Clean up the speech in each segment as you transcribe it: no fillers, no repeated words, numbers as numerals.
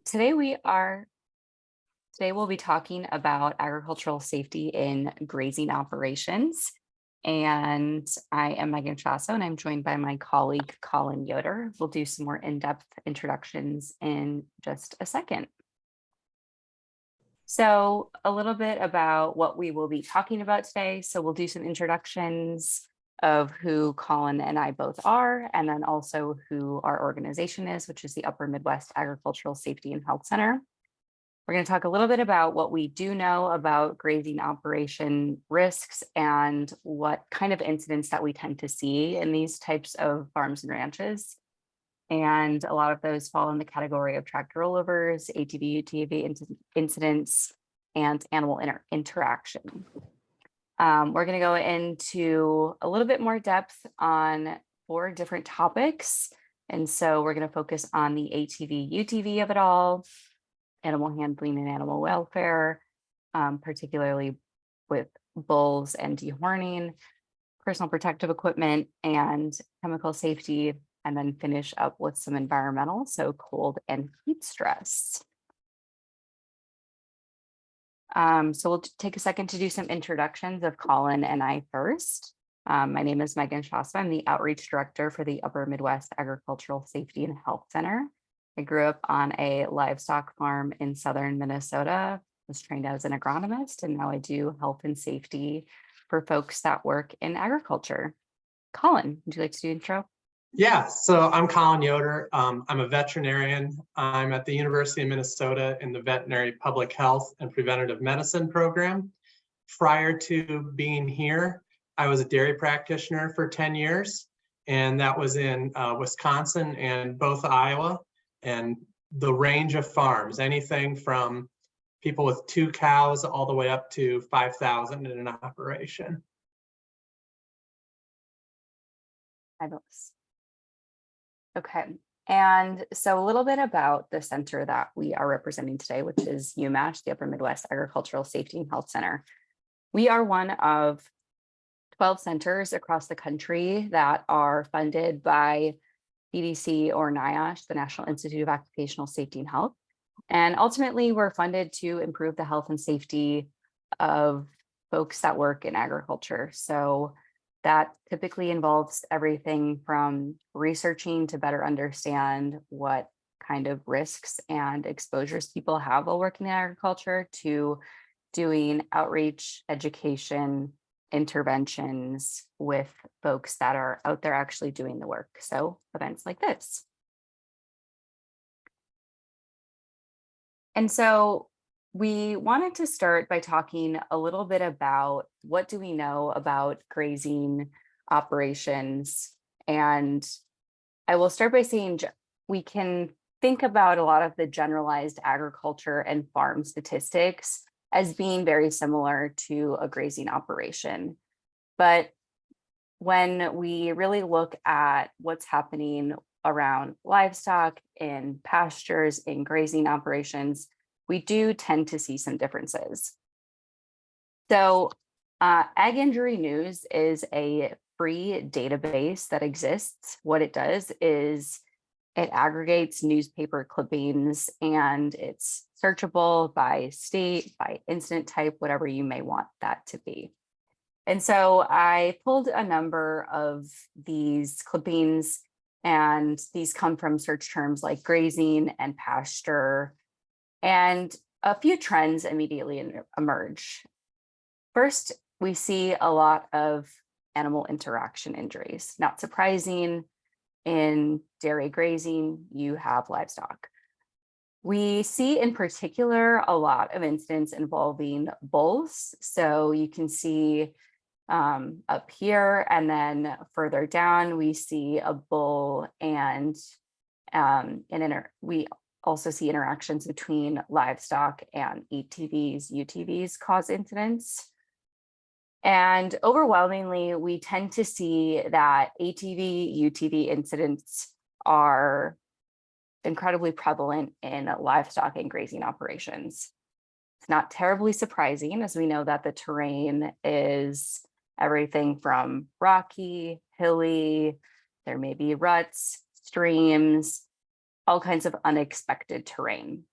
Today we are today we'll be talking about agricultural safety in grazing operations. And I am Megan Chasso, and I'm joined by my colleague Colin Yoder. We'll do some more in-depth introductions in just a second. So a little bit about what we will be talking about today. So we'll do some introductions of who Colin and I both are, and then also who our organization is, which is the Upper Midwest Agricultural Safety and Health Center. We're going to talk a little bit about what we do know about grazing operation risks and what kind of incidents that we tend to see in these types of farms and ranches. And a lot of those fall in the category of tractor rollovers, ATV, UTV incidents, and animal interaction. We're going to go into a little bit more depth on 4 different topics. And so we're going to focus on the ATV, UTV of it all, animal handling and animal welfare, particularly with bulls and dehorning, personal protective equipment, and chemical safety, and then finish up with some environmental, so cold and heat stress. So we'll take a second to do some introductions of Colin and I first. My name is Megan Shasta. I'm the Outreach Director for the Upper Midwest Agricultural Safety and Health Center. I grew up on a livestock farm in southern Minnesota, was trained as an agronomist, and now I do health and safety for folks that work in agriculture. Colin, would you like to do intro? Yeah, so I'm Colin Yoder. I'm a veterinarian. I'm at the University of Minnesota in the Veterinary Public Health and Preventative Medicine program. Prior to being here, I was a dairy practitioner for 10 years, and that was in Wisconsin and both Iowa, and the range of farms, anything from people with 2 cows all the way up to 5,000 in an operation. Fabulous. Okay, and so a little bit about the center that we are representing today, which is UMASH, the Upper Midwest Agricultural Safety and Health Center. We are one of 12 centers across the country that are funded by CDC or NIOSH, the National Institute of Occupational Safety and Health. And ultimately, we're funded to improve the health and safety of folks that work in agriculture. So that typically involves everything from researching to better understand what kind of risks and exposures people have while working in agriculture, to doing outreach, education, interventions with folks that are out there actually doing the work. So events like this. And so we wanted to start by talking a little bit about what do we know about grazing operations. And I will start by saying we can think about a lot of the generalized agriculture and farm statistics as being very similar to a grazing operation. But when we really look at what's happening around livestock, in pastures, in grazing operations, we do tend to see some differences. So Ag Injury News is a free database that exists. What it does is it aggregates newspaper clippings, and it's searchable by state, by incident type, whatever you may want that to be. And so I pulled a number of these clippings, and these come from search terms like grazing and pasture, and a few trends immediately emerge. First, we see a lot of animal interaction injuries. Not surprising, in dairy grazing, you have livestock. We see in particular a lot of incidents involving bulls. So you can see up here, and then further down, we see a bull, and we also see interactions between livestock and ATVs, UTVs cause incidents. And overwhelmingly, we tend to see that ATV, UTV incidents are incredibly prevalent in livestock and grazing operations. It's not terribly surprising, as we know that the terrain is everything from rocky, hilly, there may be ruts, streams, all kinds of unexpected terrain.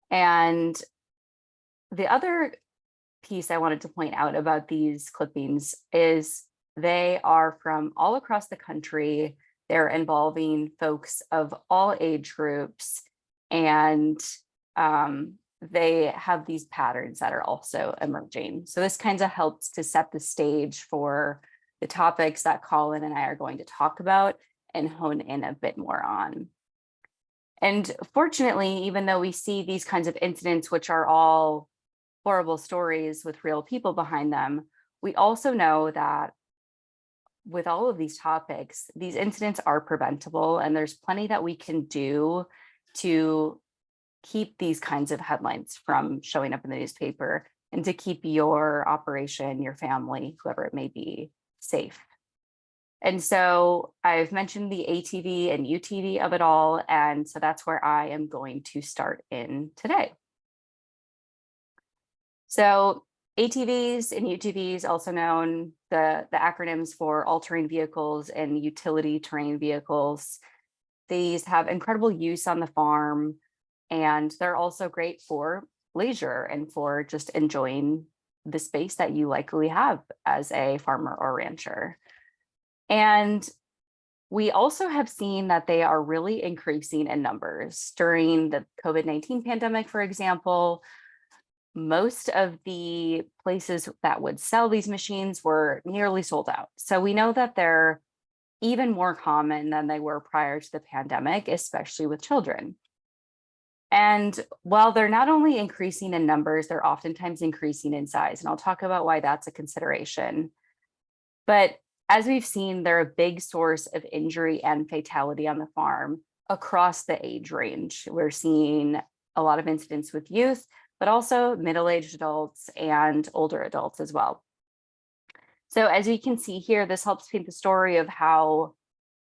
And the other piece I wanted to point out about these clippings is they are from all across the country. They're involving folks of all age groups, and they have these patterns that are also emerging. So this kind of helps to set the stage for the topics that Colin and I are going to talk about and hone in a bit more on. And fortunately, even though we see these kinds of incidents, which are all horrible stories with real people behind them, we also know that with all of these topics, these incidents are preventable, and there's plenty that we can do to keep these kinds of headlines from showing up in the newspaper and to keep your operation, your family, whoever it may be, safe. And so I've mentioned the ATV and UTV of it all, and so that's where I am going to start in today. So ATVs and UTVs, also known the acronyms for all-terrain vehicles and utility terrain vehicles, these have incredible use on the farm, and they're also great for leisure and for just enjoying the space that you likely have as a farmer or rancher. And we also have seen that they are really increasing in numbers. During the COVID-19 pandemic, for example, most of the places that would sell these machines were nearly sold out. So we know that they're even more common than they were prior to the pandemic, especially with children. And while they're not only increasing in numbers, they're oftentimes increasing in size. And I'll talk about why that's a consideration. But as we've seen, they're a big source of injury and fatality on the farm across the age range. We're seeing a lot of incidents with youth, but also middle-aged adults and older adults as well. So as you can see here, this helps paint the story of how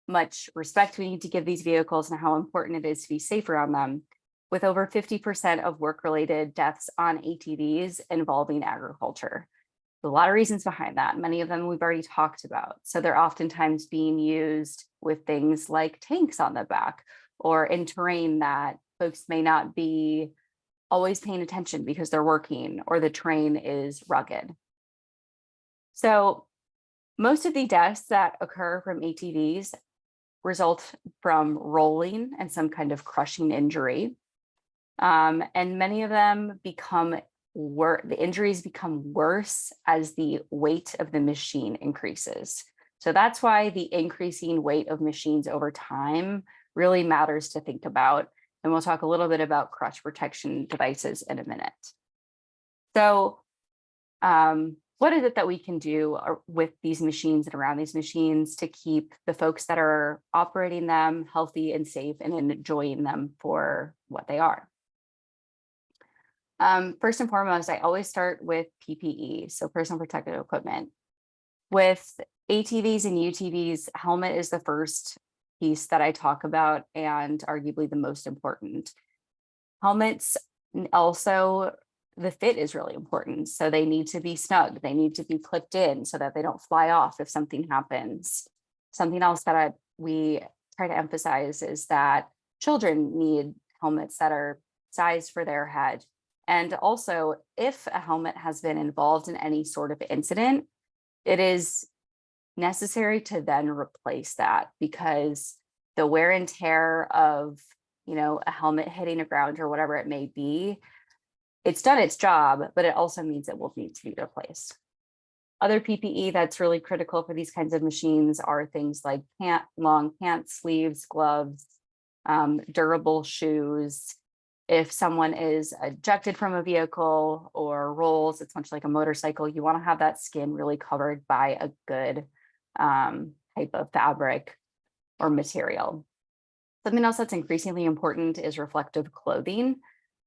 much respect we need to give these vehicles and how important it is to be safe around them, with over 50% of work-related deaths on ATVs involving agriculture. A lot of reasons behind that. Many of them we've already talked about. So they're oftentimes being used with things like tanks on the back or in terrain that folks may not be always paying attention because they're working or the terrain is rugged. So most of the deaths that occur from ATVs result from rolling and some kind of crushing injury. And many of them the injuries become worse as the weight of the machine increases. So that's why the increasing weight of machines over time really matters to think about. And we'll talk a little bit about crutch protection devices in a minute. So what is it that we can do with these machines and around these machines to keep the folks that are operating them healthy and safe and enjoying them for what they are? First and foremost, I always start with PPE, so personal protective equipment. With ATVs and UTVs, helmet is the first piece that I talk about and arguably the most important. Helmets also, the fit is really important. So they need to be snug. They need to be clipped in so that they don't fly off if something happens. Something else that we try to emphasize is that children need helmets that are sized for their head. And also, if a helmet has been involved in any sort of incident, it is necessary to then replace that, because the wear and tear of, a helmet hitting the ground or whatever it may be, it's done its job, but it also means it will need to be replaced. Other PPE that's really critical for these kinds of machines are things like long pants, sleeves, gloves, durable shoes. If someone is ejected from a vehicle or rolls, it's much like a motorcycle, you want to have that skin really covered by a good type of fabric or material. Something else that's increasingly important is reflective clothing.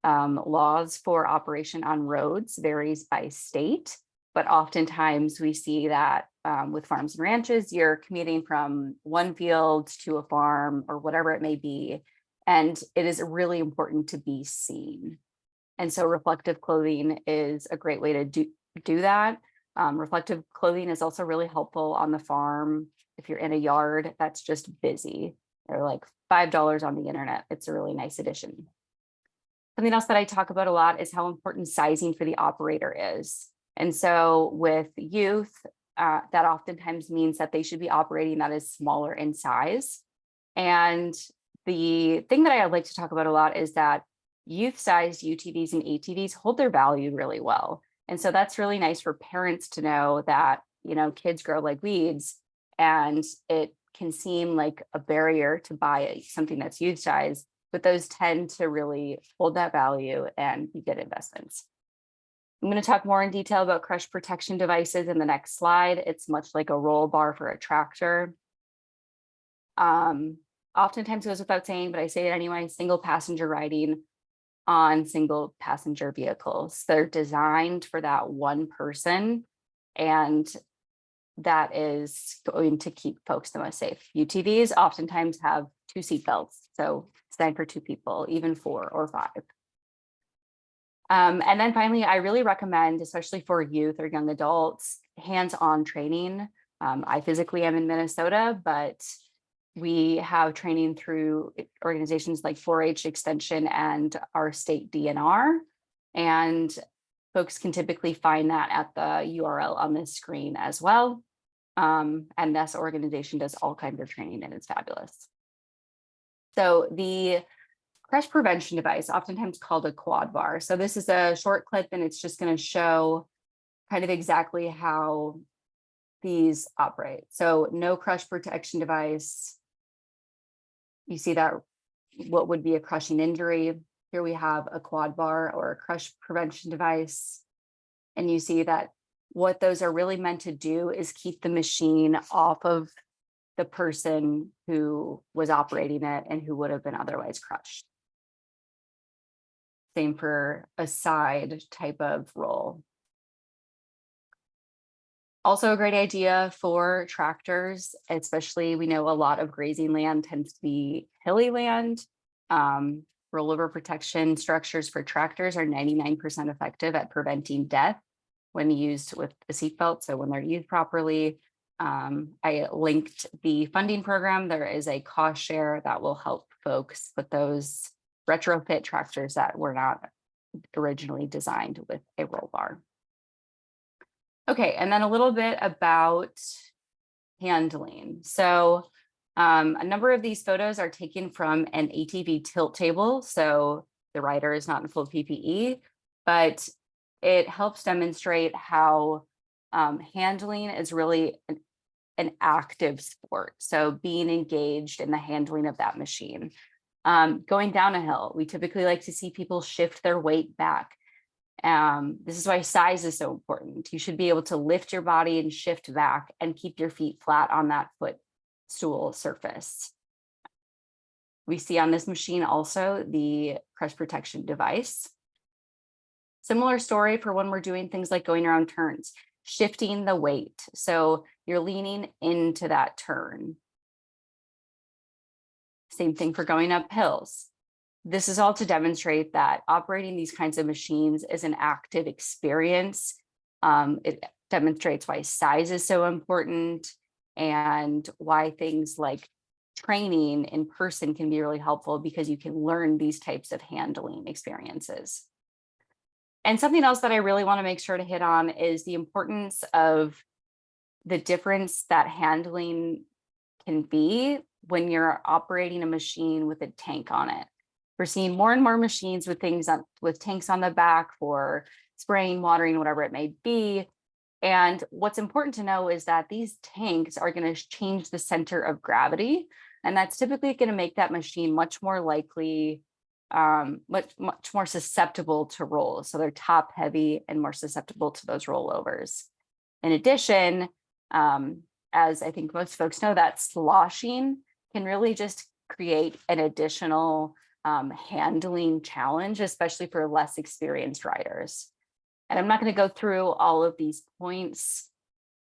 Laws for operation on roads varies by state, but oftentimes we see that with farms and ranches, you're commuting from one field to a farm or whatever it may be, and it is really important to be seen. And so reflective clothing is a great way to do that. Reflective clothing is also really helpful on the farm if you're in a yard that's just busy. There are like $5 on the internet. It's a really nice addition. Something else that I talk about a lot is how important sizing for the operator is. And so with youth, that oftentimes means that they should be operating that is smaller in size. And the thing that I like to talk about a lot is that youth-sized UTVs and ATVs hold their value really well. And so that's really nice for parents to know that, you know, kids grow like weeds, and it can seem like a barrier to buy something that's youth size, but those tend to really hold that value and be good investments. I'm going to talk more in detail about crush protection devices in the next slide. It's much like a roll bar for a tractor. Oftentimes goes without saying, but I say it anyway, single passenger riding on single passenger vehicles. They're designed for that one person, and that is going to keep folks the most safe. UTVs oftentimes have 2 seat belts, so it's designed for 2 people, even 4 or 5. And then finally, I really recommend, especially for youth or young adults, hands-on training. I physically am in Minnesota, but we have training through organizations like 4-H Extension and our state DNR. And folks can typically find that at the URL on this screen as well. And this organization does all kinds of training, and it's fabulous. So the crush prevention device, oftentimes called a quad bar. So this is a short clip, and it's just going to show kind of exactly how these operate. So no crush protection device. You see that what would be a crushing injury. Here we have a quad bar or a crush prevention device. And you see that what those are really meant to do is keep the machine off of the person who was operating it and who would have been otherwise crushed. Same for a side type of roll. Also a great idea for tractors, especially we know a lot of grazing land tends to be hilly land. Rollover protection structures for tractors are 99% effective at preventing death when used with a seatbelt. So when they're used properly, I linked the funding program. There is a cost share that will help folks with those retrofit tractors that were not originally designed with a roll bar. Okay, and then a little bit about handling. So a number of these photos are taken from an ATV tilt table. So the rider is not in full PPE, but it helps demonstrate how handling is really an active sport. So being engaged in the handling of that machine. Going down a hill, we typically like to see people shift their weight back. This is why size is so important. You should be able to lift your body and shift back and keep your feet flat on that footstool surface. We see on this machine also the crush protection device. Similar story for when we're doing things like going around turns, shifting the weight. So you're leaning into that turn. Same thing for going up hills. This is all to demonstrate that operating these kinds of machines is an active experience. It demonstrates why size is so important and why things like training in person can be really helpful, because you can learn these types of handling experiences. And something else that I really want to make sure to hit on is the importance of the difference that handling can be when you're operating a machine with a tank on it. We're seeing more and more machines with with tanks on the back for spraying, watering, whatever it may be. And what's important to know is that these tanks are going to change the center of gravity. And that's typically going to make that machine much more likely, much more susceptible to rolls. So they're top heavy and more susceptible to those rollovers. In addition, as I think most folks know, that sloshing can really just create an additional handling challenge, especially for less experienced riders. And I'm not going to go through all of these points.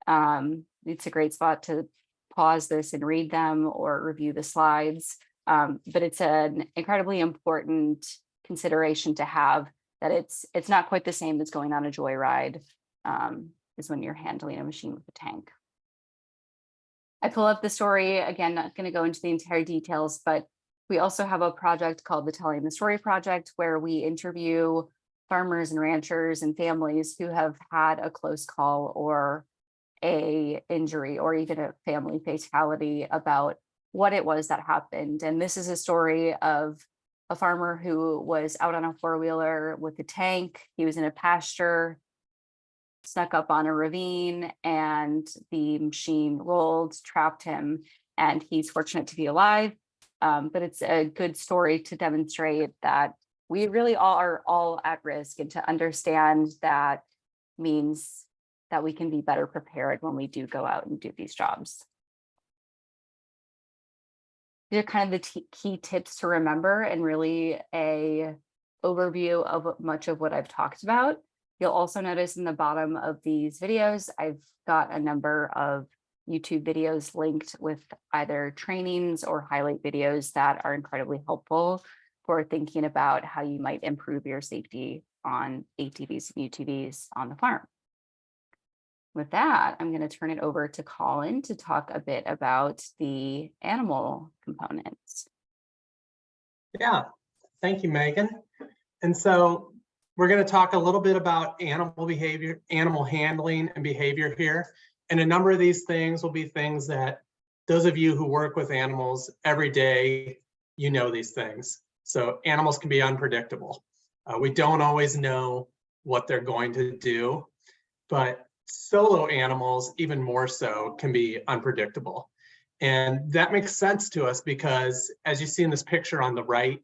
It's a great spot to pause this and read them or review the slides. But it's an incredibly important consideration to have, that it's not quite the same as going on a joyride as when you're handling a machine with a tank. I pull up the story again, not going to go into the entire details, but We also have a project called the Telling the Story Project, where we interview farmers and ranchers and families who have had a close call or a injury or even a family fatality about what it was that happened. And this is a story of a farmer who was out on a four-wheeler with a tank. He was in a pasture, snuck up on a ravine, and the machine rolled, trapped him, and he's fortunate to be alive. But it's a good story to demonstrate that we really are all at risk, and to understand that means that we can be better prepared when we do go out and do these jobs. These are kind of the key tips to remember, and really a overview of much of what I've talked about. You'll also notice in the bottom of these videos, I've got a number of YouTube videos linked with either trainings or highlight videos that are incredibly helpful for thinking about how you might improve your safety on ATVs and UTVs on the farm. With that, I'm going to turn it over to Colin to talk a bit about the animal components. Yeah, thank you, Megan. And so we're going to talk a little bit about animal behavior, animal handling and behavior here. And a number of these things will be things that those of you who work with animals every day, you know these things. So animals can be unpredictable. We don't always know what they're going to do, but solo animals, even more so, can be unpredictable. And that makes sense to us because, as you see in this picture on the right,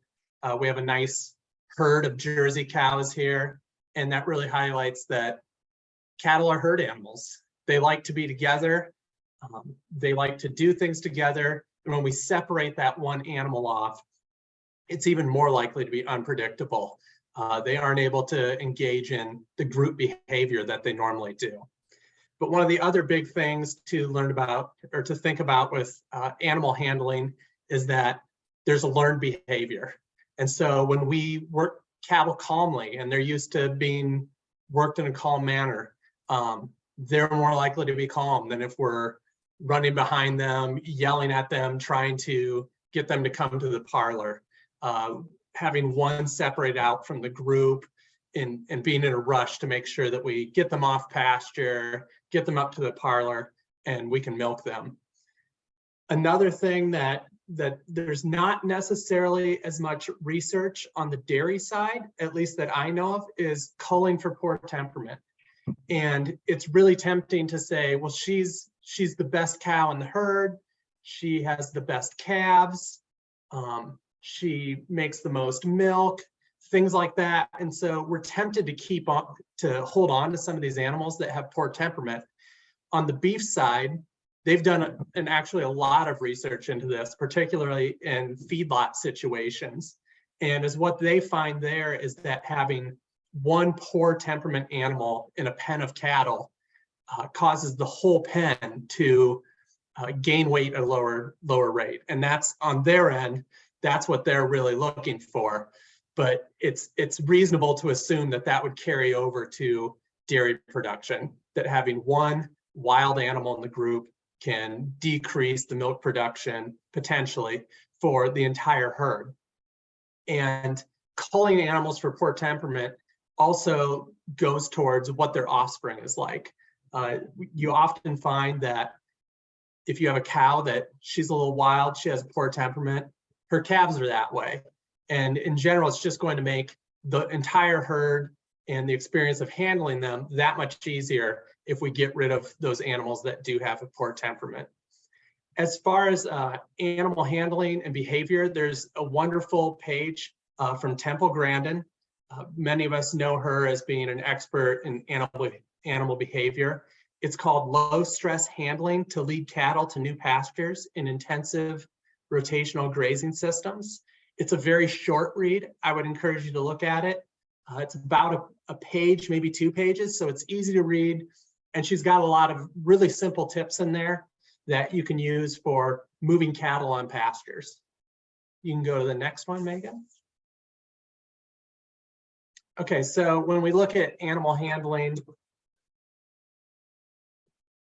we have a nice herd of Jersey cows here. And that really highlights that cattle are herd animals. They like to be together. They like to do things together. And when we separate that one animal off, it's even more likely to be unpredictable. They aren't able to engage in the group behavior that they normally do. But one of the other big things to learn about or to think about with animal handling is that there's a learned behavior. And so when we work cattle calmly and they're used to being worked in a calm manner, they're more likely to be calm than if we're running behind them, yelling at them, trying to get them to come to the parlor. Having one separate out from the group and being in a rush to make sure that we get them off pasture, get them up to the parlor, and we can milk them. Another thing that there's not necessarily as much research on the dairy side, at least that I know of, is culling for poor temperament. And it's really tempting to say, well, she's the best cow in the herd. She has the best calves. She makes the most milk, things like that. And so we're tempted to hold on to some of these animals that have poor temperament. On the beef side, they've done actually a lot of research into this, particularly in feedlot situations. And as what they find there is that having one poor temperament animal in a pen of cattle causes the whole pen to gain weight at a lower rate. And that's on their end, that's what they're really looking for. But it's reasonable to assume that that would carry over to dairy production, that having one wild animal in the group can decrease the milk production potentially for the entire herd. And culling animals for poor temperament also goes towards what their offspring is like. You often find that if you have a cow that she's a little wild, she has a poor temperament, her calves are that way. And in general, it's just going to make the entire herd and the experience of handling them that much easier if we get rid of those animals that do have a poor temperament. As far as animal handling and behavior, there's a wonderful page from Temple Grandin. Many of us know her as being an expert in animal behavior. It's called Low Stress Handling to Lead Cattle to New Pastures in Intensive Rotational Grazing Systems. It's a very short read. I would encourage you to look at it. It's about a page, maybe 2 pages, so it's easy to read. And she's got a lot of really simple tips in there that you can use for moving cattle on pastures. You can go to the next one, Megan. Okay, so when we look at animal handling,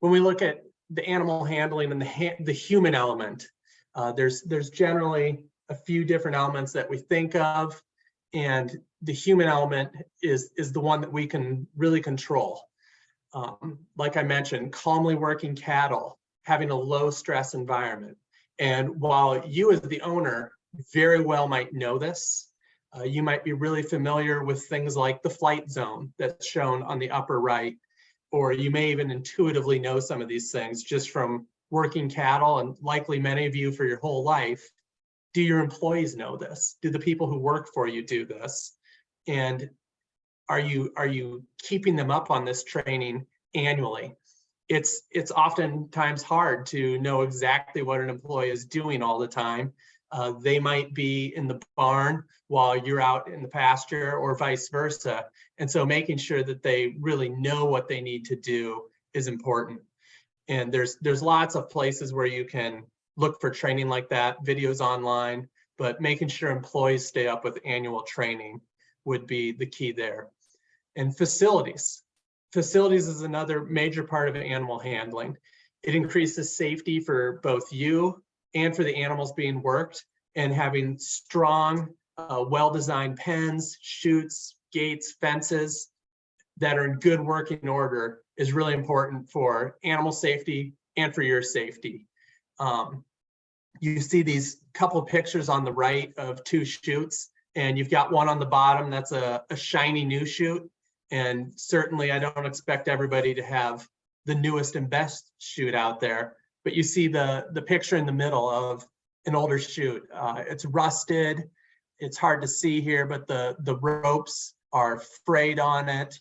when we look at the animal handling and the human element, there's generally a few different elements that we think of, and the human element is the one that we can really control. Like I mentioned, calmly working cattle, having a low stress environment. And while you as the owner very well might know this, you might be really familiar with things like the flight zone that's shown on the upper right, or you may even intuitively know some of these things just from working cattle, and likely many of you for your whole life. Do your employees know this? Do the people who work for you do this? And are you keeping them up on this training annually? It's oftentimes hard to know exactly what an employee is doing all the time. They might be in the barn while you're out in the pasture, or vice versa. And so making sure that they really know what they need to do is important. And there's lots of places where you can look for training like that, videos online, but making sure employees stay up with annual training would be the key there. And facilities. Facilities is another major part of animal handling. It increases safety for both you and for the animals being worked, and having strong, well-designed pens, chutes, gates, fences that are in good working order is really important for animal safety and for your safety. You see these couple pictures on the right of two chutes, and you've got one on the bottom that's a shiny new chute. And certainly I don't expect everybody to have the newest and best chute out there, but you see the picture in the middle of an older chute. It's rusted, it's hard to see here, but the ropes are frayed on it.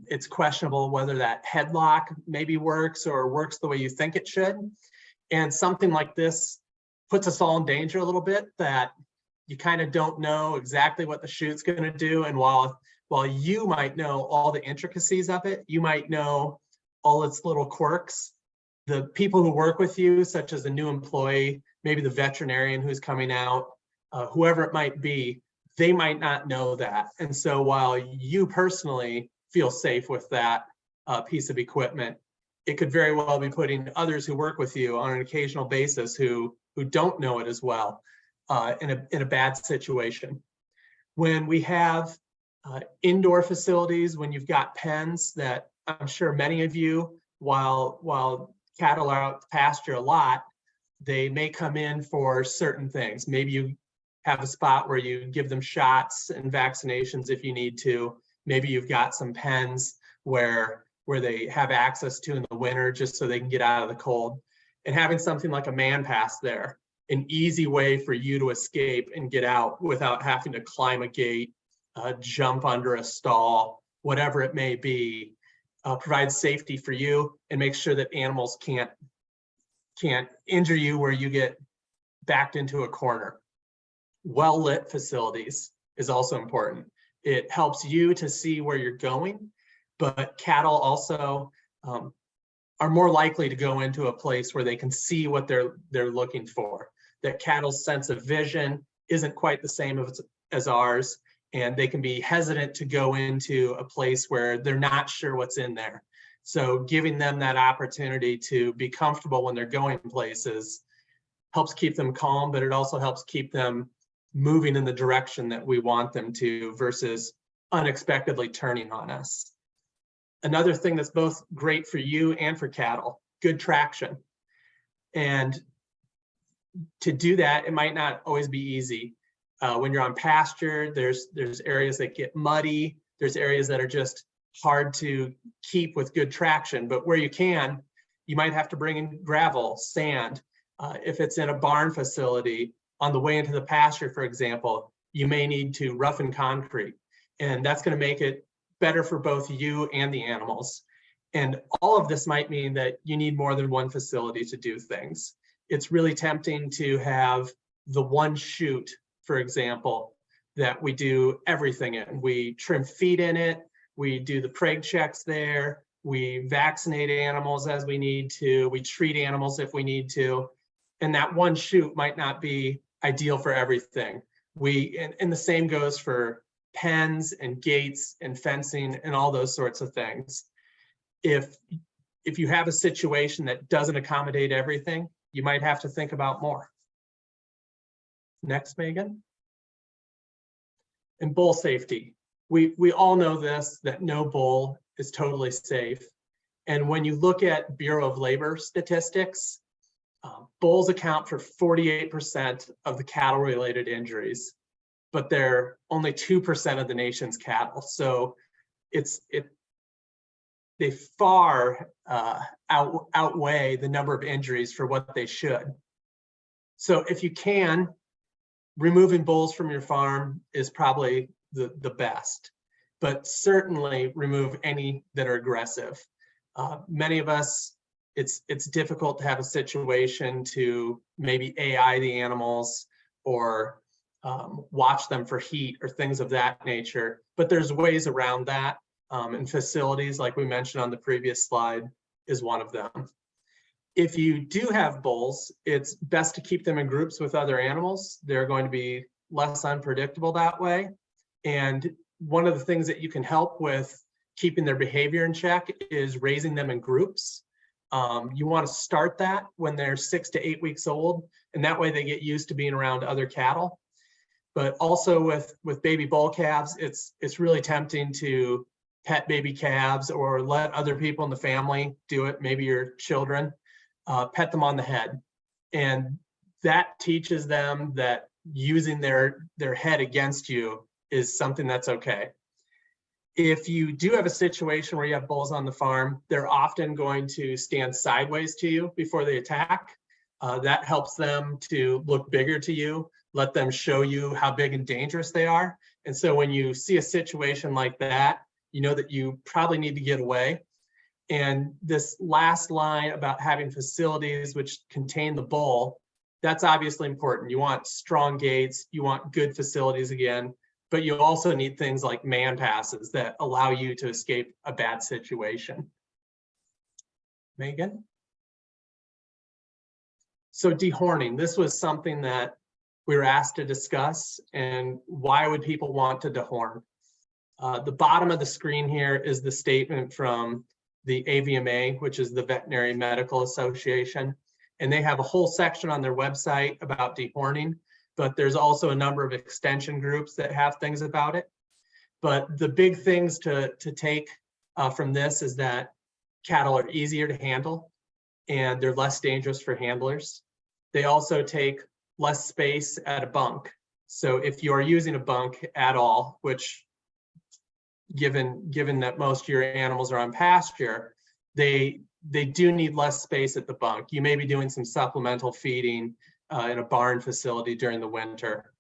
It's questionable whether that headlock maybe works or works the way you think it should. And something like this puts us all in danger a little bit, that you kind of don't know exactly what the chute's going to do. And while you might know all the intricacies of it, you might know all its little quirks, the people who work with you, such as a new employee, maybe the veterinarian who's coming out, whoever it might be, they might not know that. And so while you personally feel safe with that piece of equipment, it could very well be putting others who work with you on an occasional basis who don't know it as well in a bad situation. When we have indoor facilities, when you've got pens that I'm sure many of you, while cattle are out to pasture a lot, they may come in for certain things. Maybe you have a spot where you give them shots and vaccinations if you need to. Maybe you've got some pens where they have access to in the winter just so they can get out of the cold. And having something like a man pass there, an easy way for you to escape and get out without having to climb a gate, jump under a stall, whatever it may be, provides safety for you and makes sure that animals can't injure you where you get backed into a corner. Well-lit facilities is also important. It helps you to see where you're going, but cattle also are more likely to go into a place where they can see what they're looking for. That cattle's sense of vision isn't quite the same as ours, and they can be hesitant to go into a place where they're not sure what's in there. So giving them that opportunity to be comfortable when they're going places helps keep them calm, but it also helps keep them moving in the direction that we want them to versus unexpectedly turning on us. Another thing that's both great for you and for cattle, good traction. And to do that, it might not always be easy. When you're on pasture, there's areas that get muddy. There's areas that are just hard to keep with good traction, but where you can, you might have to bring in gravel, sand. If it's in a barn facility, on the way into the pasture, for example, you may need to roughen concrete, and that's going to make it better for both you and the animals. And all of this might mean that you need more than one facility to do things. It's really tempting to have the one chute, for example, that we do everything in. We trim feed in it, we do the preg checks there, we vaccinate animals as we need to, we treat animals if we need to, and that one chute might not be ideal for everything. And the same goes for pens and gates and fencing and all those sorts of things. If you have a situation that doesn't accommodate everything, you might have to think about more. Next, Megan. And bull safety. We all know this, that no bull is totally safe. And when you look at Bureau of Labor statistics, bulls account for 48% of the cattle-related injuries, but they're only 2% of the nation's cattle. So they far outweigh the number of injuries for what they should. So if you can, removing bulls from your farm is probably the best, but certainly remove any that are aggressive. Many of us, it's difficult to have a situation to maybe AI the animals or watch them for heat or things of that nature, but there's ways around that, and facilities like we mentioned on the previous slide is one of them. If you do have bulls, it's best to keep them in groups with other animals. They're going to be less unpredictable that way. And one of the things that you can help with keeping their behavior in check is raising them in groups. You want to start that when they're 6 to 8 weeks old, and that way they get used to being around other cattle. But also with baby bull calves, it's really tempting to pet baby calves or let other people in the family do it, maybe your children. Pet them on the head, and that teaches them that using their head against you is something that's okay. If you do have a situation where you have bulls on the farm, they're often going to stand sideways to you before they attack. That helps them to look bigger to you, let them show you how big and dangerous they are. And so when you see a situation like that, you know that you probably need to get away. And this last line about having facilities which contain the bull, that's obviously important. You want strong gates, you want good facilities again, but you also need things like man passes that allow you to escape a bad situation. Megan? So dehorning, this was something that we were asked to discuss, and why would people want to dehorn? The bottom of the screen here is the statement from the AVMA, which is the Veterinary Medical Association. And they have a whole section on their website about dehorning, but there's also a number of extension groups that have things about it. But the big things to take from this is that cattle are easier to handle and they're less dangerous for handlers. They also take less space at a bunk. So if you are using a bunk at all, which given that most of your animals are on pasture, they do need less space at the bunk. You may be doing some supplemental feeding in a barn facility during the winter.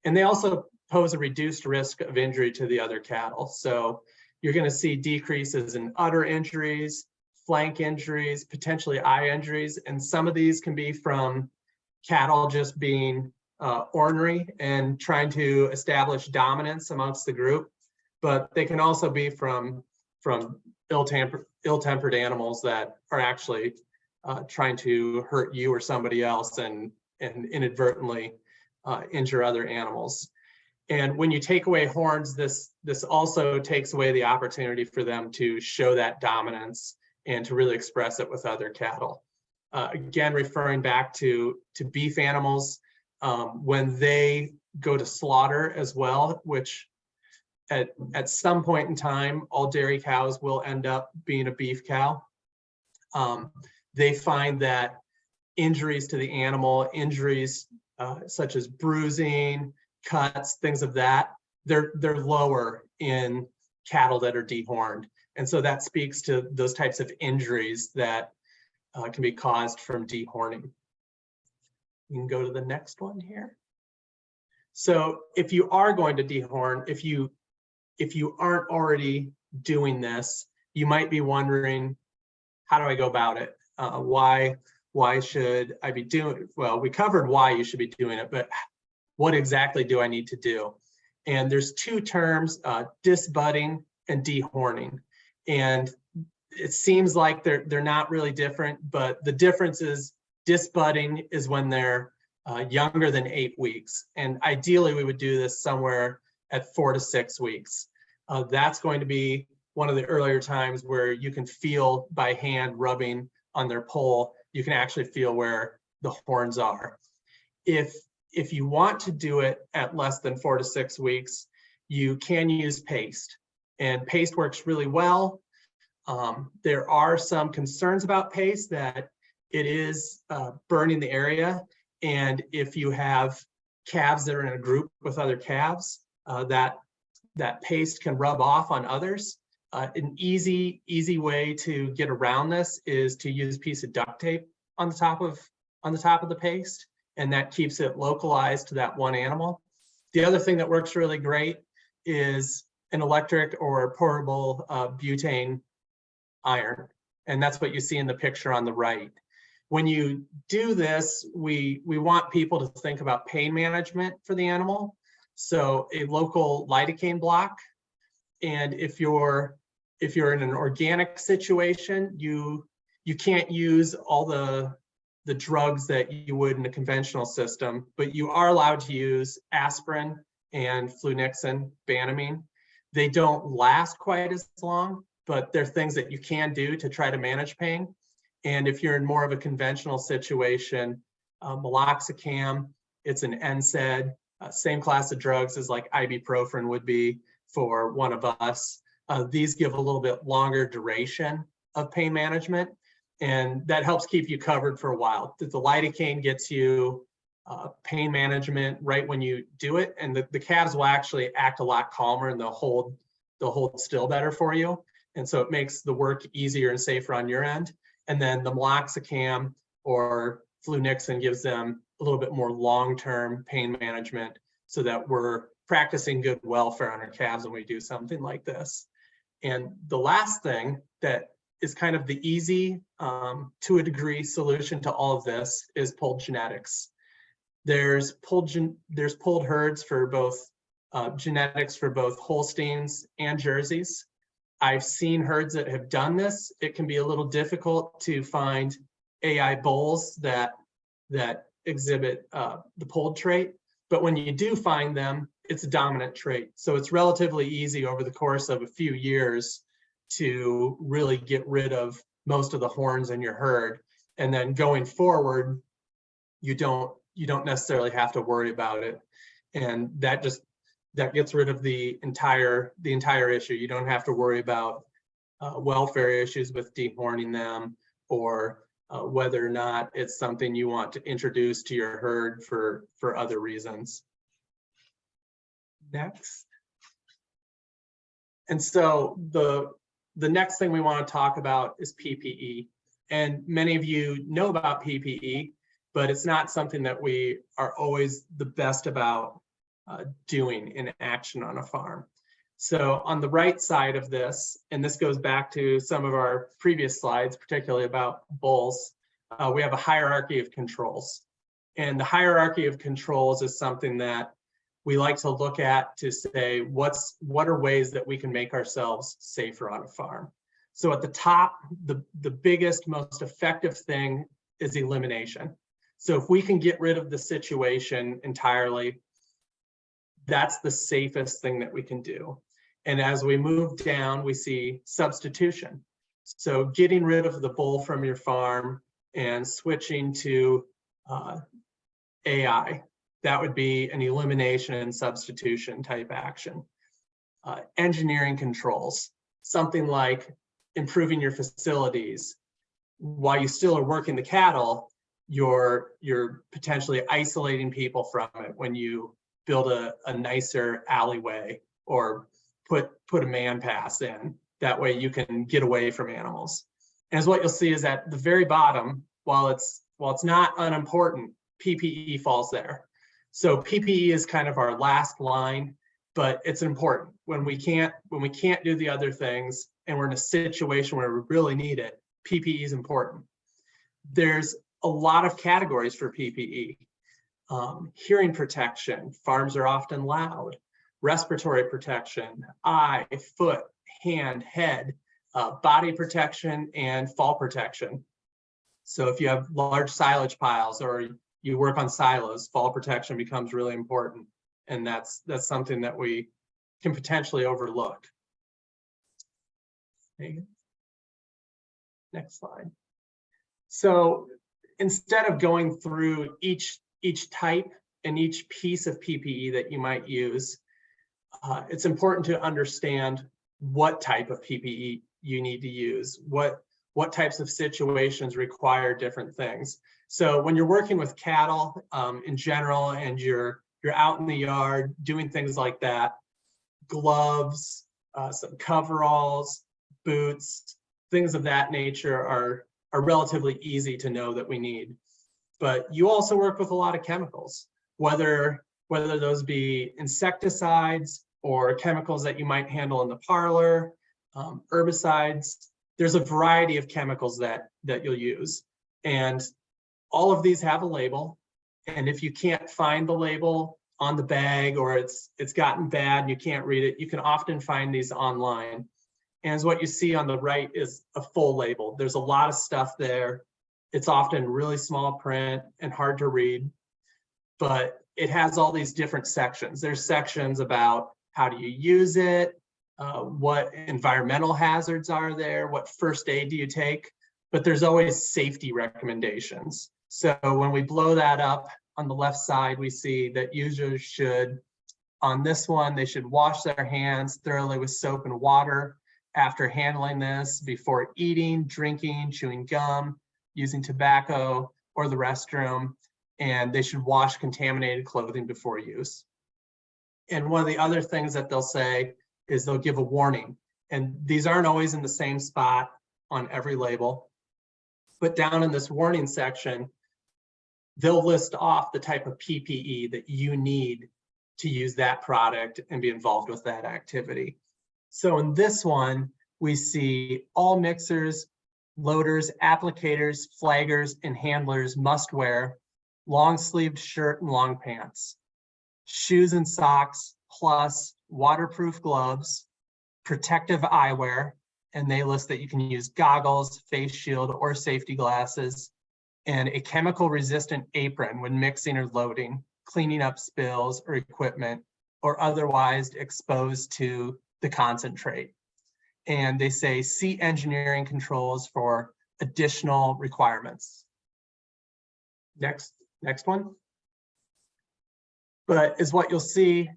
And they also pose a reduced risk of injury to the other cattle. So you're going to see decreases in udder injuries, flank injuries, potentially eye injuries, and some of these can be from cattle just being ornery and trying to establish dominance amongst the group. But they can also be from ill-tempered animals that are actually trying to hurt you or somebody else and inadvertently injure other animals. And when you take away horns, this also takes away the opportunity for them to show that dominance and to really express it with other cattle. Again, referring back to beef animals, when they go to slaughter as well, which at some point in time, all dairy cows will end up being a beef cow. They find that injuries to the animal, injuries such as bruising, cuts, things of that, they're lower in cattle that are dehorned. And so that speaks to those types of injuries that can be caused from dehorning. You can go to the next one here. So if you are going to dehorn, if you aren't already doing this, you might be wondering, how do I go about it? Why should I be doing it? Well, we covered why you should be doing it, but what exactly do I need to do? And there's two terms, disbudding and dehorning. And it seems like they're not really different, but the difference is disbudding is when they're younger than 8 weeks. And ideally we would do this somewhere at 4 to 6 weeks. That's going to be one of the earlier times where you can feel by hand rubbing on their poll, you can actually feel where the horns are. If if you want to do it at less than 4 to 6 weeks, you can use paste, and paste works really well. There are some concerns about paste that it is burning the area, and if you have calves that are in a group with other calves, that paste can rub off on others. An easy way to get around this is to use a piece of duct tape on the top of the paste, and that keeps it localized to that one animal. The other thing that works really great is an electric or portable butane iron, and that's what you see in the picture on the right. When you do this, we want people to think about pain management for the animal. So a local lidocaine block, and if you're in an organic situation, you can't use all the drugs that you would in a conventional system, but you are allowed to use aspirin and flunixin, Banamine. They don't last quite as long, but they're things that you can do to try to manage pain. And if you're in more of a conventional situation, meloxicam, it's an NSAID, same class of drugs as like ibuprofen would be for one of us. These give a little bit longer duration of pain management, and that helps keep you covered for a while. The lidocaine gets you pain management right when you do it, and the calves will actually act a lot calmer, and they'll hold still better for you. And so it makes the work easier and safer on your end. And then the meloxicam or flunixin gives them a little bit more long-term pain management, so that we're practicing good welfare on our calves when we do something like this. And the last thing that is kind of the easy, to a degree, solution to all of this is polled genetics. There's polled herds for both genetics for both Holsteins and Jerseys. I've seen herds that have done this. It can be a little difficult to find AI bulls that exhibit the polled trait, but when you do find them, it's a dominant trait. So it's relatively easy over the course of a few years to really get rid of most of the horns in your herd. And then going forward, you don't necessarily have to worry about it. And that gets rid of the entire issue. You don't have to worry about welfare issues with dehorning them, or whether or not it's something you want to introduce to your herd for other reasons. Next. And so the next thing we want to talk about is PPE. And many of you know about PPE, but it's not something that we are always the best about doing in action on a farm. So on the right side of this, and this goes back to some of our previous slides, particularly about bulls, we have a hierarchy of controls. And the hierarchy of controls is something that we like to look at to say, what are ways that we can make ourselves safer on a farm? So at the top, the biggest, most effective thing is elimination. So if we can get rid of the situation entirely, that's the safest thing that we can do. And as we move down, we see substitution. So getting rid of the bull from your farm and switching to AI, that would be an elimination and substitution type action. Engineering controls, something like improving your facilities. While you still are working the cattle, you're potentially isolating people from it when you build a nicer alleyway or put a man pass in. That way you can get away from animals. And as what you'll see is at the very bottom, while it's not unimportant, PPE falls there. So PPE is kind of our last line, but it's important. When we can't do the other things and we're in a situation where we really need it, PPE is important. There's a lot of categories for PPE. Hearing protection, farms are often loud. Respiratory protection, eye, foot, hand, head, body protection, and fall protection. So if you have large silage piles or you work on silos, fall protection becomes really important. And that's something that we can potentially overlook. Okay. Next slide. So instead of going through each type in each piece of PPE that you might use, it's important to understand what type of PPE you need to use, what types of situations require different things. So when you're working with cattle in general, and you're out in the yard doing things like that, gloves, some coveralls, boots, things of that nature are relatively easy to know that we need. But you also work with a lot of chemicals, whether those be insecticides or chemicals that you might handle in the parlor, herbicides. There's a variety of chemicals that you'll use. And all of these have a label. And if you can't find the label on the bag, or it's gotten bad and you can't read it, you can often find these online. And as what you see on the right is a full label. There's a lot of stuff there. It's often really small print and hard to read, but it has all these different sections. There's sections about how do you use it, what environmental hazards are there, what first aid do you take, but there's always safety recommendations. So when we blow that up on the left side, we see that users should, on this one, they should wash their hands thoroughly with soap and water after handling this, before eating, drinking, chewing gum, using tobacco, or the restroom, and they should wash contaminated clothing before use. And one of the other things that they'll say is they'll give a warning, and these aren't always in the same spot on every label, but down in this warning section, they'll list off the type of PPE that you need to use that product and be involved with that activity. So in this one, we see all mixers, loaders, applicators, flaggers, and handlers must wear long-sleeved shirt and long pants, shoes and socks, plus waterproof gloves, protective eyewear, and they list that you can use goggles, face shield, or safety glasses, and a chemical-resistant apron when mixing or loading, cleaning up spills or equipment, or otherwise exposed to the concentrate. And they say, see engineering controls for additional requirements. Next one. But is what you'll see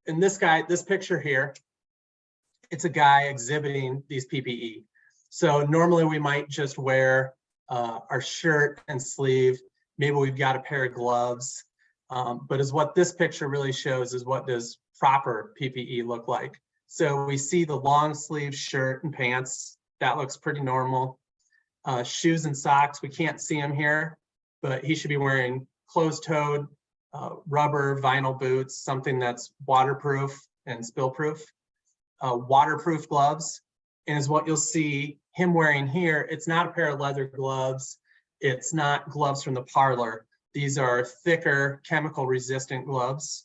in this picture here, it's a guy exhibiting these PPE. So normally we might just wear our shirt and sleeve. Maybe we've got a pair of gloves. But is what this picture really shows is what does proper PPE look like. So we see the long sleeve shirt and pants. That looks pretty normal. Shoes and socks, we can't see him here, but he should be wearing closed-toed rubber vinyl boots, something that's waterproof and spill-proof. Waterproof gloves, and is what you'll see him wearing here. It's not a pair of leather gloves. It's not gloves from the parlor. These are thicker, chemical-resistant gloves.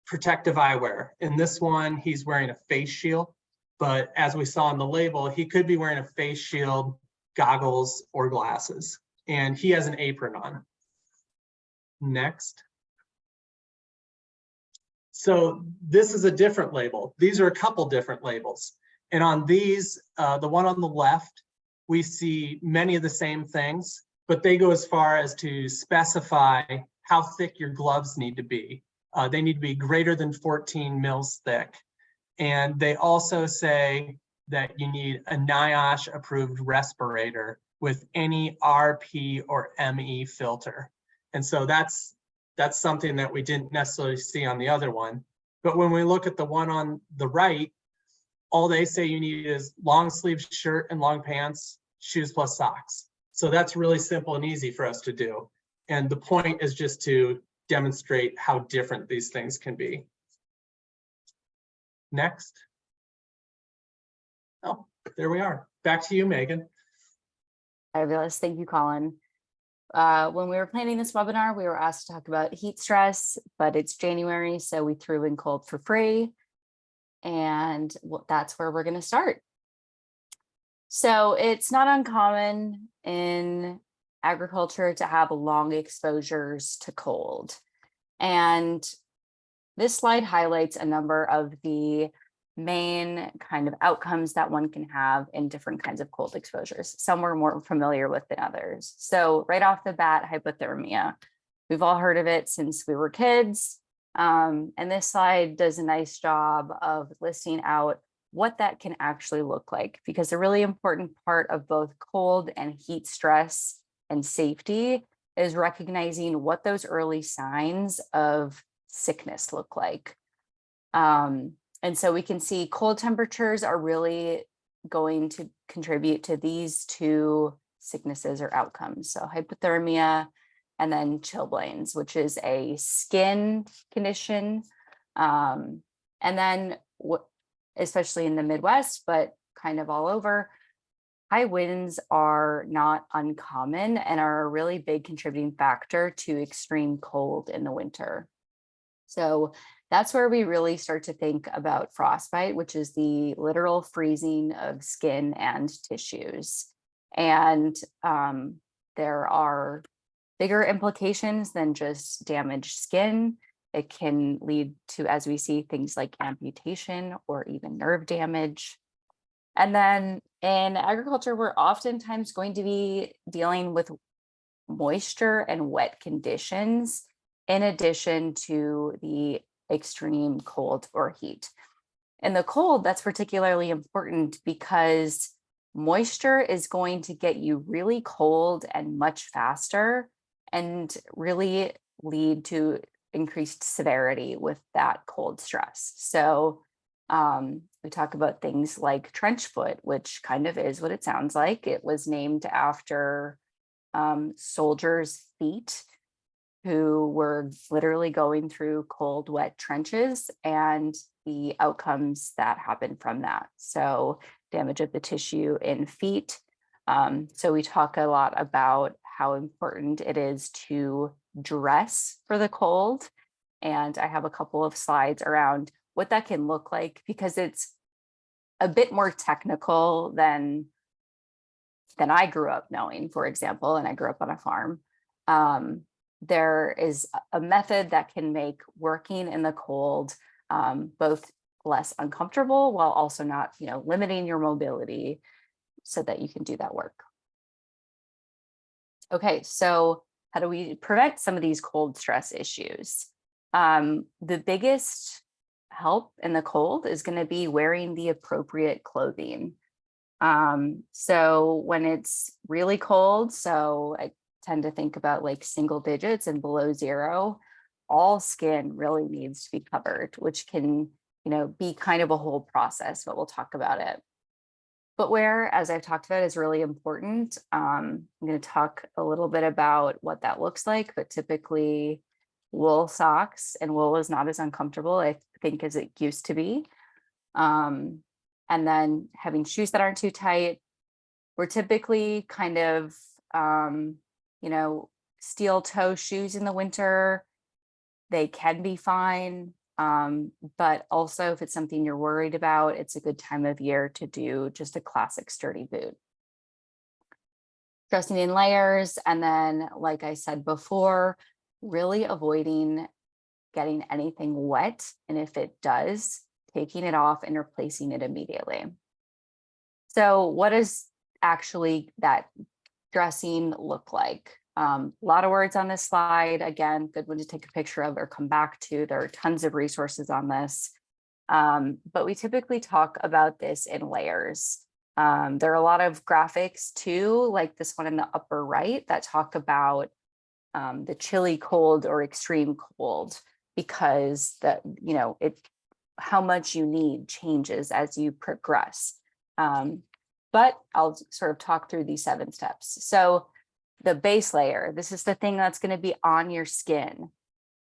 Protective eyewear. In this one, he's wearing a face shield, but as we saw on the label, he could be wearing a face shield, goggles, or glasses, and he has an apron on. Next. So this is a different label. These are a couple different labels. And on these, the one on the left, we see many of the same things, but they go as far as to specify how thick your gloves need to be. They need to be greater than 14 mils thick. And they also say that you need a NIOSH approved respirator with any RP or ME filter. And so that's something that we didn't necessarily see on the other one. But when we look at the one on the right, all they say you need is long sleeve shirt and long pants, shoes plus socks. So that's really simple and easy for us to do. And the point is just to demonstrate how different these things can be. Next. Oh, there we are. Back to you, Megan. Fabulous. Thank you, Colin. When we were planning this webinar, we were asked to talk about heat stress, but it's January, so we threw in cold for free. And that's where we're going to start. So it's not uncommon in agriculture to have long exposures to cold. And this slide highlights a number of the main kind of outcomes that one can have in different kinds of cold exposures. Some we're more familiar with than others. So right off the bat, hypothermia. We've all heard of it since we were kids. And this slide does a nice job of listing out what that can actually look like, because a really important part of both cold and heat stress and safety is recognizing what those early signs of sickness look like. And so we can see cold temperatures are really going to contribute to these two sicknesses or outcomes. So hypothermia and then chilblains, which is a skin condition. And then especially in the Midwest, but kind of all over, high winds are not uncommon and are a really big contributing factor to extreme cold in the winter. So that's where we really start to think about frostbite, which is the literal freezing of skin and tissues. And there are bigger implications than just damaged skin. It can lead to, as we see, things like amputation or even nerve damage. And then in agriculture, we're oftentimes going to be dealing with moisture and wet conditions, in addition to the extreme cold or heat. In the cold, that's particularly important because moisture is going to get you really cold and much faster, and really lead to increased severity with that cold stress. So we talk about things like trench foot, which kind of is what it sounds like. It was named after soldiers' feet who were literally going through cold, wet trenches, and the outcomes that happen from that. So damage of the tissue in feet. So we talk a lot about how important it is to dress for the cold. And I have a couple of slides around what that can look like, because it's a bit more technical than I grew up knowing, for example, and I grew up on a farm. There is a method that can make working in the cold both less uncomfortable while also not, limiting your mobility, so that you can do that work. Okay, so how do we prevent some of these cold stress issues? The biggest help in the cold is going to be wearing the appropriate clothing. So when it's really cold, so I tend to think about like single digits and below zero, all skin really needs to be covered, which can, be kind of a whole process, but we'll talk about it. Footwear, as I've talked about, is really important. I'm going to talk a little bit about what that looks like, but typically wool socks, and wool is not as uncomfortable, I think, as it used to be. And then having shoes that aren't too tight. We're typically kind of, steel toe shoes in the winter. They can be fine. But also if it's something you're worried about, it's a good time of year to do just a classic sturdy boot. Dressing in layers. And then, like I said before, really avoiding getting anything wet. And if it does, taking it off and replacing it immediately. So what does actually that dressing look like? A lot of words on this slide. Again, good one to take a picture of or come back to. There are tons of resources on this. But we typically talk about this in layers. There are a lot of graphics too, like this one in the upper right, that talk about the chilly cold or extreme cold, because how much you need changes as you progress. But I'll sort of talk through these 7 steps. So the base layer, this is the thing that's going to be on your skin.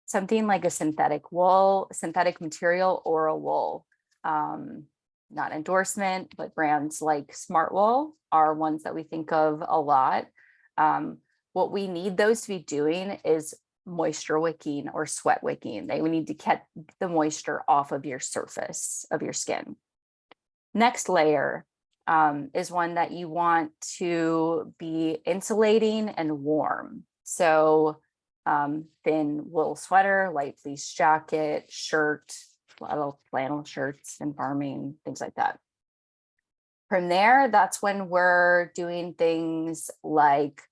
Something like a synthetic wool, synthetic material, or a wool. Not endorsement, but brands like Smartwool are ones that we think of a lot. What we need those to be doing is moisture wicking or sweat wicking. We need to get the moisture off of your surface of your skin. Next layer is one that you want to be insulating and warm. So thin wool sweater, light fleece jacket, shirt, little flannel shirts and farming, things like that. From there, that's when we're doing things like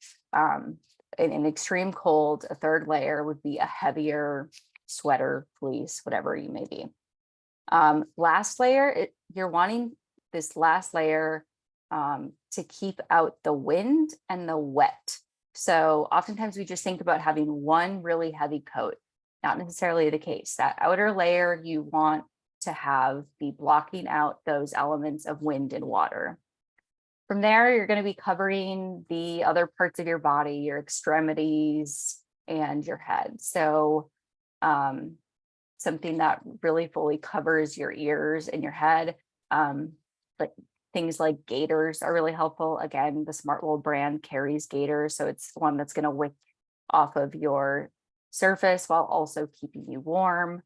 in an extreme cold, a third layer would be a heavier sweater, fleece, whatever you may be. Last layer, you're wanting this last layer to keep out the wind and the wet. So oftentimes we just think about having one really heavy coat, not necessarily the case. That outer layer you want to have be blocking out those elements of wind and water. From there, you're going to be covering the other parts of your body, your extremities and your head. So something that really fully covers your ears and your head. But things like gaiters are really helpful. Again, the Smartwool brand carries gaiters, so it's one that's going to wick off of your surface while also keeping you warm.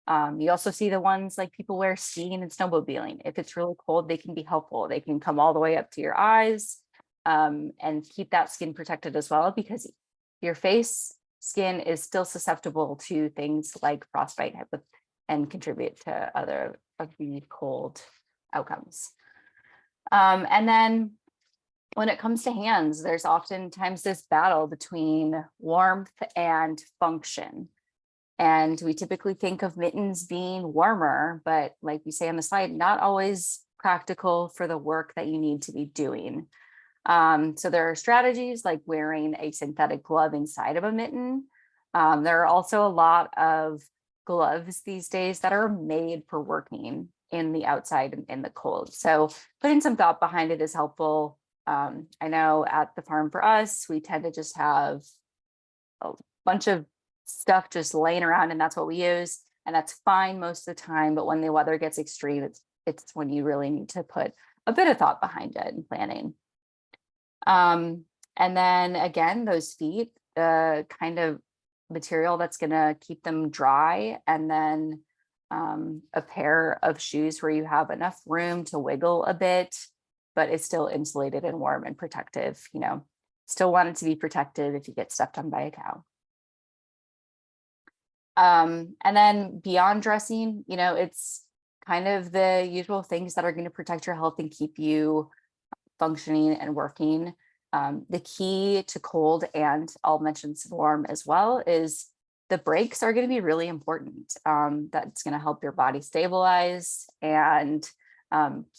You also see the ones like people wear skiing and snowmobiling. If it's really cold, they can be helpful. They can come all the way up to your eyes and keep that skin protected as well, because your face skin is still susceptible to things like frostbite and contribute to other of the cold outcomes. And then when it comes to hands, there's oftentimes this battle between warmth and function. And we typically think of mittens being warmer, but like we say on the slide, not always practical for the work that you need to be doing. So there are strategies like wearing a synthetic glove inside of a mitten. There are also a lot of gloves these days that are made for working in the outside and in the cold. So putting some thought behind it is helpful. I know at the farm for us, we tend to just have a bunch of stuff just laying around, and that's what we use. And that's fine most of the time. But when the weather gets extreme, it's when you really need to put a bit of thought behind it and planning. And then again, those feet, the kind of material that's going to keep them dry, and then a pair of shoes where you have enough room to wiggle a bit, but it's still insulated and warm and protective. You know, still want it to be protected if you get stepped on by a cow. And then beyond dressing, you know, it's kind of the usual things that are going to protect your health and keep you functioning and working. The key to cold, and I'll mention some warm as well, is the breaks are going to be really important. That's going to help your body stabilize and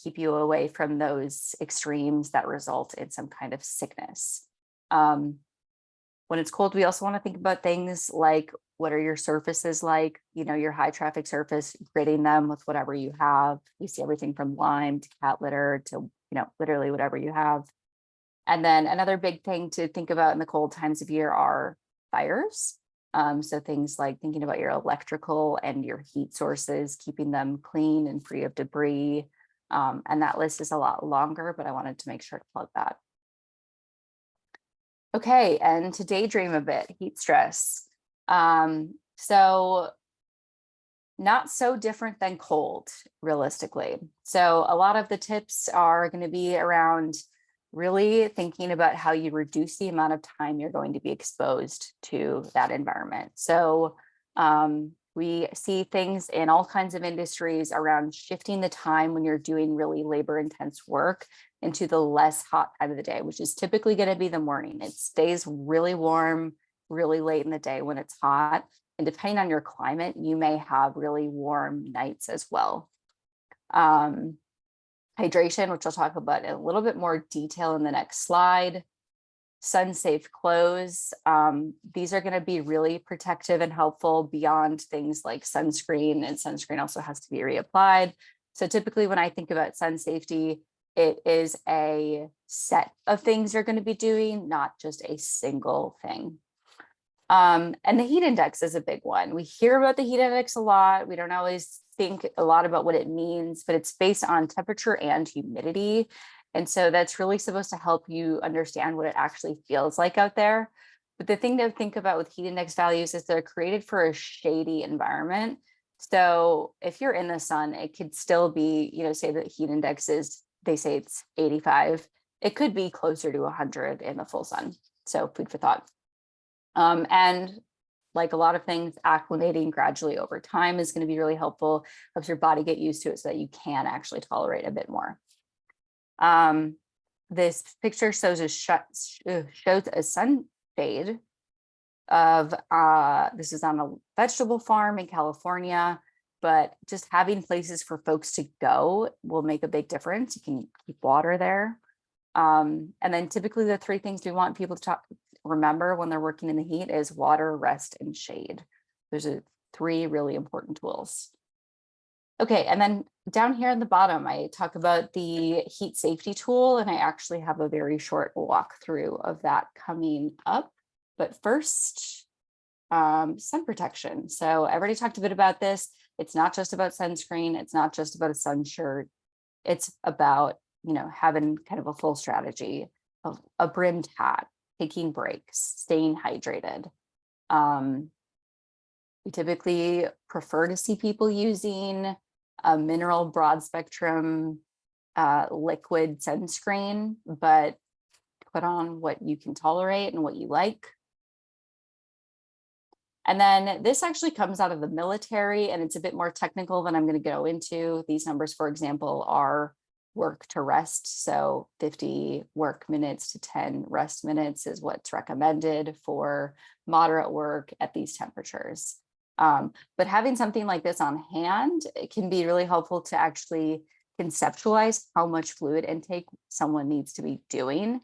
keep you away from those extremes that result in some kind of sickness. When it's cold, we also want to think about things like, what are your surfaces like? You know, your high traffic surface, gridding them with whatever you have. You see everything from lime to cat litter to, you know, literally whatever you have. And then another big thing to think about in the cold times of year are fires. So things like thinking about your electrical and your heat sources, keeping them clean and free of debris. And that list is a lot longer, but I wanted to make sure to plug that. Okay, and to daydream a bit, heat stress. So not so different than cold, realistically. So a lot of the tips are going to be around really thinking about how you reduce the amount of time you're going to be exposed to that environment. So we see things in all kinds of industries around shifting the time when you're doing really labor intense work into the less hot time of the day, which is typically going to be the morning. It stays really warm really late in the day when it's hot. And depending on your climate, you may have really warm nights as well. Hydration, which I'll talk about in a little bit more detail in the next slide. Sun-safe clothes. These are going to be really protective and helpful beyond things like sunscreen, and sunscreen also has to be reapplied. So typically when I think about sun safety, it is a set of things you're going to be doing, not just a single thing. And the heat index is a big one. We hear about the heat index a lot. We don't always think a lot about what it means, but it's based on temperature and humidity. And so that's really supposed to help you understand what it actually feels like out there. But the thing to think about with heat index values is they're created for a shady environment. So if you're in the sun, it could still be, you know, say the heat index is, they say it's 85. It could be closer to 100 in the full sun. So food for thought. And like a lot of things, acclimating gradually over time is going to be really helpful. Helps your body get used to it so that you can actually tolerate a bit more. This picture shows a sun shade of, this is on a vegetable farm in California, but just having places for folks to go will make a big difference. You can keep water there. And then typically the three things we want people to remember when they're working in the heat is water, rest, and shade. There's three really important tools. Okay, and then down here at the bottom, I talk about the heat safety tool, and I actually have a very short walkthrough of that coming up. But first, sun protection. So I already talked a bit about this. It's not just about sunscreen. It's not just about a sun shirt. It's about, having kind of a full strategy of a brimmed hat, taking breaks, staying hydrated. We typically prefer to see people using a mineral broad spectrum liquid sunscreen, but put on what you can tolerate and what you like. And then this actually comes out of the military, and it's a bit more technical than I'm going to go into. These numbers, for example, are work to rest. So 50 work minutes to 10 rest minutes is what's recommended for moderate work at these temperatures. But having something like this on hand, it can be really helpful to actually conceptualize how much fluid intake someone needs to be doing,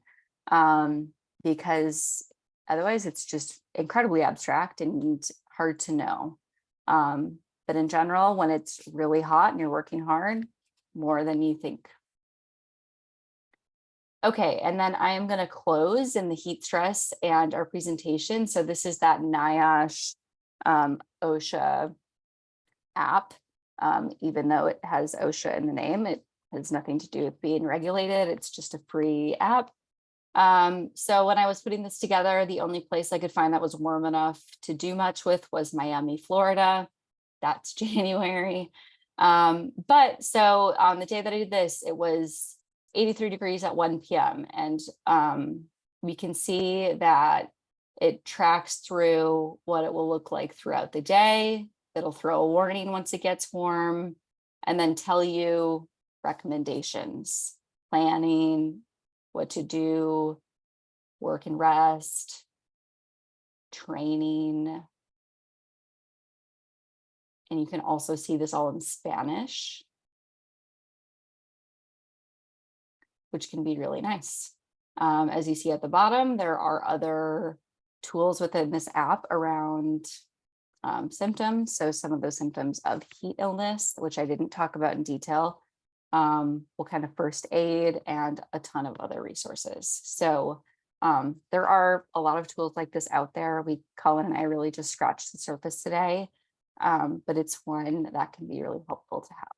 because otherwise it's just incredibly abstract and hard to know. But in general, when it's really hot and you're working hard, more than you think. Okay, and then I am going to close in the heat stress and our presentation. So this is that NIOSH OSHA app. Even though it has OSHA in the name, it has nothing to do with being regulated. It's just a free app. So when I was putting this together, the only place I could find that was warm enough to do much with was Miami, Florida. That's January. But so on the day that I did this, it was 83 degrees at 1 p.m. And we can see that it tracks through what it will look like throughout the day. It'll throw a warning once it gets warm, and then tell you recommendations, planning, what to do, work and rest, training. And you can also see this all in Spanish, which can be really nice. As you see at the bottom, there are other tools within this app around symptoms. So some of those symptoms of heat illness, which I didn't talk about in detail, what kind of first aid, and a ton of other resources. So there are a lot of tools like this out there. Colin and I really just scratched the surface today, but it's one that can be really helpful to have.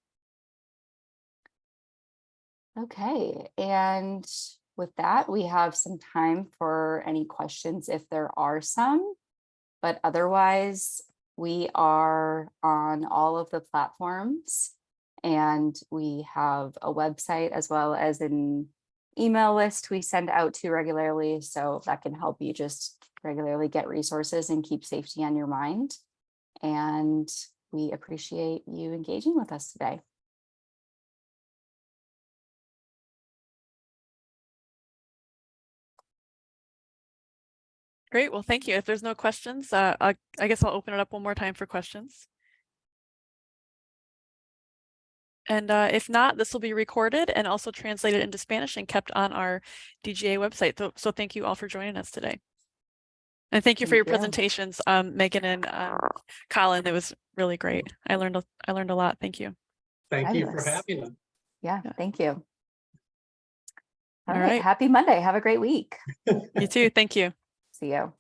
Okay, and with that, we have some time for any questions if there are some, but otherwise we are on all of the platforms, and we have a website as well as an email list we send out to regularly. So that can help you just regularly get resources and keep safety on your mind. And we appreciate you engaging with us today. Great. Well, thank you. If there's no questions, I guess I'll open it up one more time for questions. And if not, this will be recorded and also translated into Spanish and kept on our DGA website. So thank you all for joining us today. And thank you for your presentations, Megan and Colin. It was really great. I learned a lot. Thank you. Thank you for having us. Yeah, thank you. All right. Happy Monday. Have a great week. You too. Thank you. See you.